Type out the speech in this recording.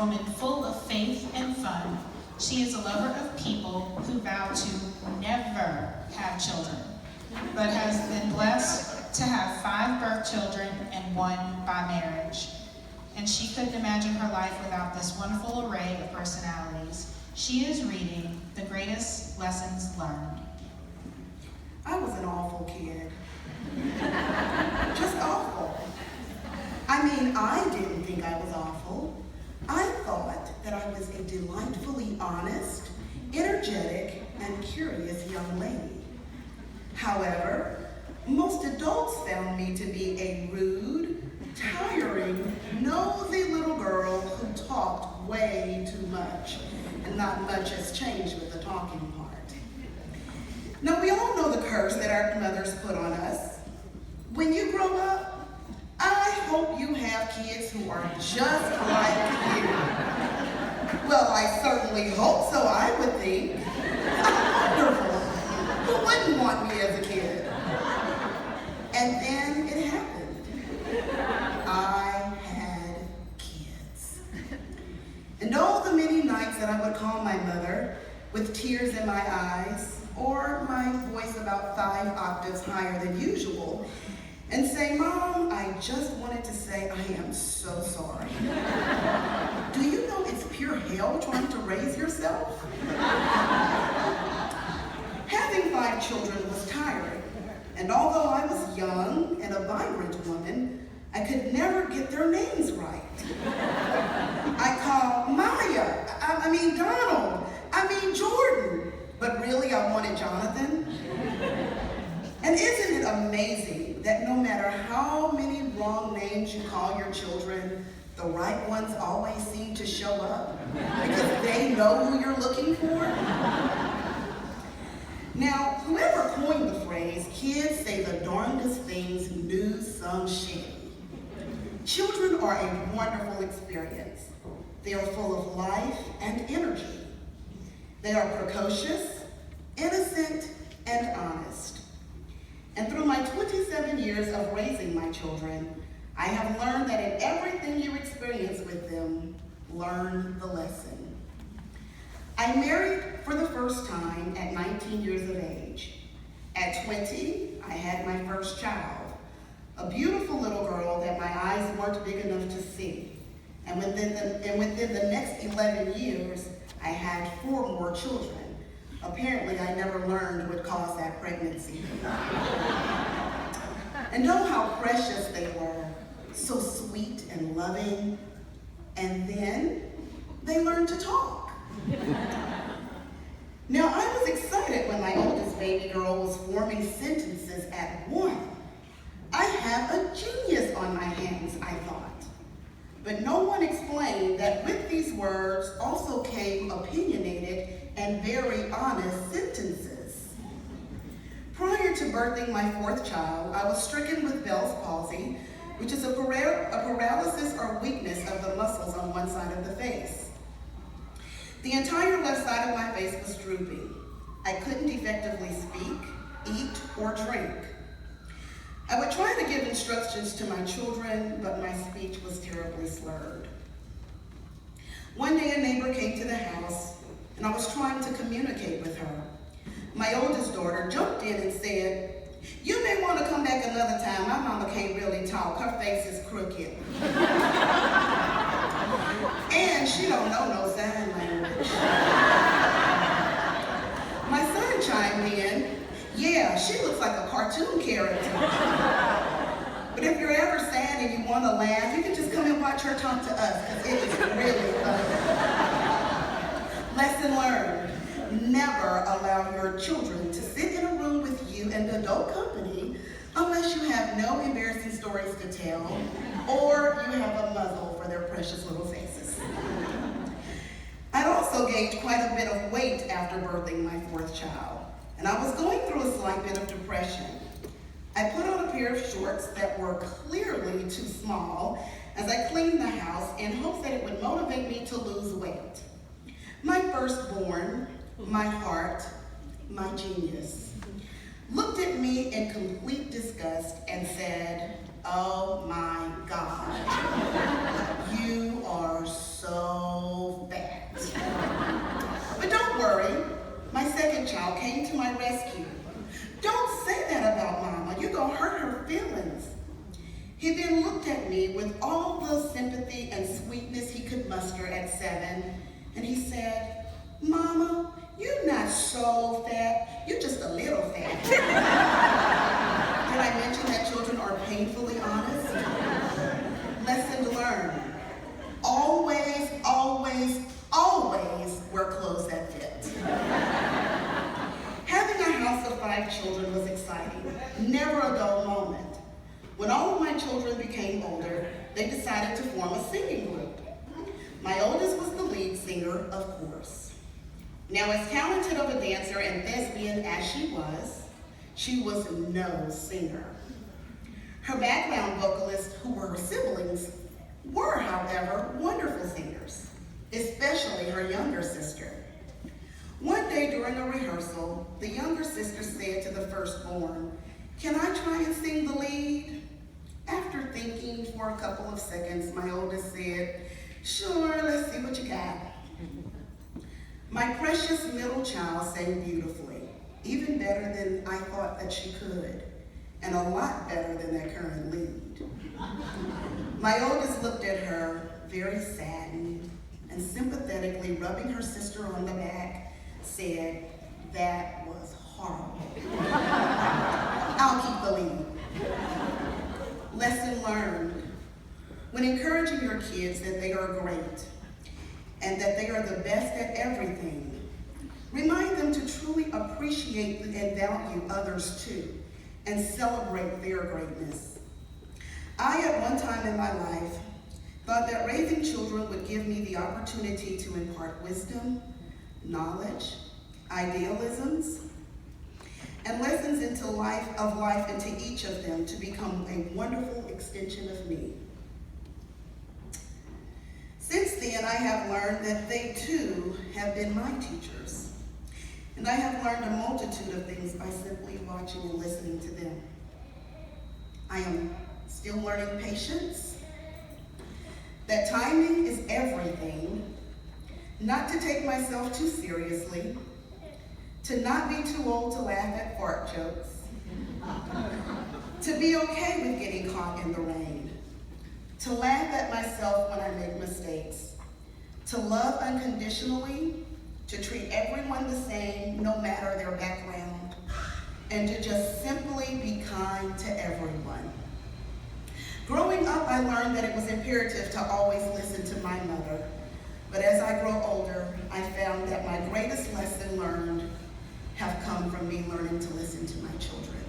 woman full of faith and fun. She is a lover of people who vow to never have children, but has been blessed to have 5 birth children and 1 by marriage. And she couldn't imagine her life without this wonderful array of personalities. She is reading The Greatest Lessons Learned. I was an awful kid. Just awful. I mean, I didn't think I was awful. I thought that I was a delightfully honest, energetic, and curious young lady. However, most adults found me to be a rude, tiring, nosy little girl who talked way too much, and not much has changed with the talking part. Now, we all know the curse that our mothers put on us. When you grow up, I hope you have kids who are just like you. Well, I certainly hope so, I would think. Wonderful. Who wouldn't want me as a kid? And then it happened. I had kids. And all the many nights that I would call my mother with tears in my eyes, or my voice about 5 octaves higher than usual, and say, "Mom, I just wanted to say I am so sorry. Do you know it's pure hell trying to raise yourself?" Having 5 children was tiring, and although I was young and a vibrant woman, I could never get their names right. I called Maya, I mean Donald, I mean Jordan, but really I wanted Jonathan. And isn't it amazing that no matter how many wrong names you call your children, the right ones always seem to show up because they know who you're looking for? Now, whoever coined the phrase, "kids say the darndest things," knew some shit. Children are a wonderful experience. They are full of life and energy. They are precocious, innocent, and honest. And through my 27 years of raising my children, I have learned that in everything you experience with them, learn the lesson. I married for the first time at 19 years of age. At 20, I had my first child, a beautiful little girl that my eyes weren't big enough to see. And within the next 11 years, I had 4 more children. Apparently, I never learned what caused that pregnancy. And know how precious they were, so sweet and loving. And then they learned to talk. Now, I was excited when my oldest baby girl was forming sentences at 1. I have a genius on my hands, I thought. But no one explained that with these words also came opinionated and very honest sentences. Prior to birthing my 4th child, I was stricken with Bell's palsy, which is a paralysis or weakness of the muscles on one side of the face. The entire left side of my face was drooping. I couldn't effectively speak, eat, or drink. I would try to give instructions to my children, but my speech was terribly slurred. One day a neighbor came to the house, and I was trying to communicate with her. My oldest daughter jumped in and said, "You may want to come back another time. My mama can't really talk. Her face is crooked." And she don't know no sign language. My son chimed in, "Yeah, she looks like a cartoon character. But if you're ever sad and you want to laugh, you can just come and watch her talk to us, because it is really funny." Lesson learned. Never allow your children to sit in a room with you and adult company unless you have no embarrassing stories to tell or you have a muzzle for their precious little faces. I'd also gained quite a bit of weight after birthing my 4th child, and I was going through a slight bit of depression. I put on a pair of shorts that were clearly too small as I cleaned the house in hopes that it would motivate me to lose weight. My firstborn, my heart, my genius, looked at me in complete disgust and said, "Oh my God, you are so me with all the sympathy and sweetness he could muster at 7, and he said, "Mama, you're not so fat, you're just a little fat." Did I mention that children are painfully honest? Lesson learned. Always, always, always wear clothes that fit. Having a house of 5 children was exciting, never a dull moment. When all of my children became older, they decided to form a singing group. My oldest was the lead singer, of course. Now, as talented of a dancer and thespian as she was no singer. Her background vocalists, who were her siblings, were, however, wonderful singers, especially her younger sister. One day during a rehearsal, the younger sister said to the firstborn, "Can I try and sing the lead?" After thinking for a couple of seconds, my oldest said, "Sure, let's see what you got." My precious middle child sang beautifully, even better than I thought that she could, and a lot better than that current lead. My oldest looked at her, very saddened, and sympathetically rubbing her sister on the back, said, "That was horrible. I'll keep the lead." Lesson learned. When encouraging your kids that they are great and that they are the best at everything, remind them to truly appreciate and value others too, and celebrate their greatness. I, at one time in my life, thought that raising children would give me the opportunity to impart wisdom, knowledge, idealisms, and lessons into life into each of them to become a wonderful extension of me. Since then, I have learned that they too have been my teachers, and I have learned a multitude of things by simply watching and listening to them. I am still learning patience, that timing is everything, not to take myself too seriously, to not be too old to laugh at fart jokes, to be okay with getting caught in the rain, to laugh at myself when I make mistakes, to love unconditionally, to treat everyone the same no matter their background, and to just simply be kind to everyone. Growing up, I learned that it was imperative to always listen to my mother, but as I grow older, I found that my greatest lesson learned have come from me learning to listen to my children.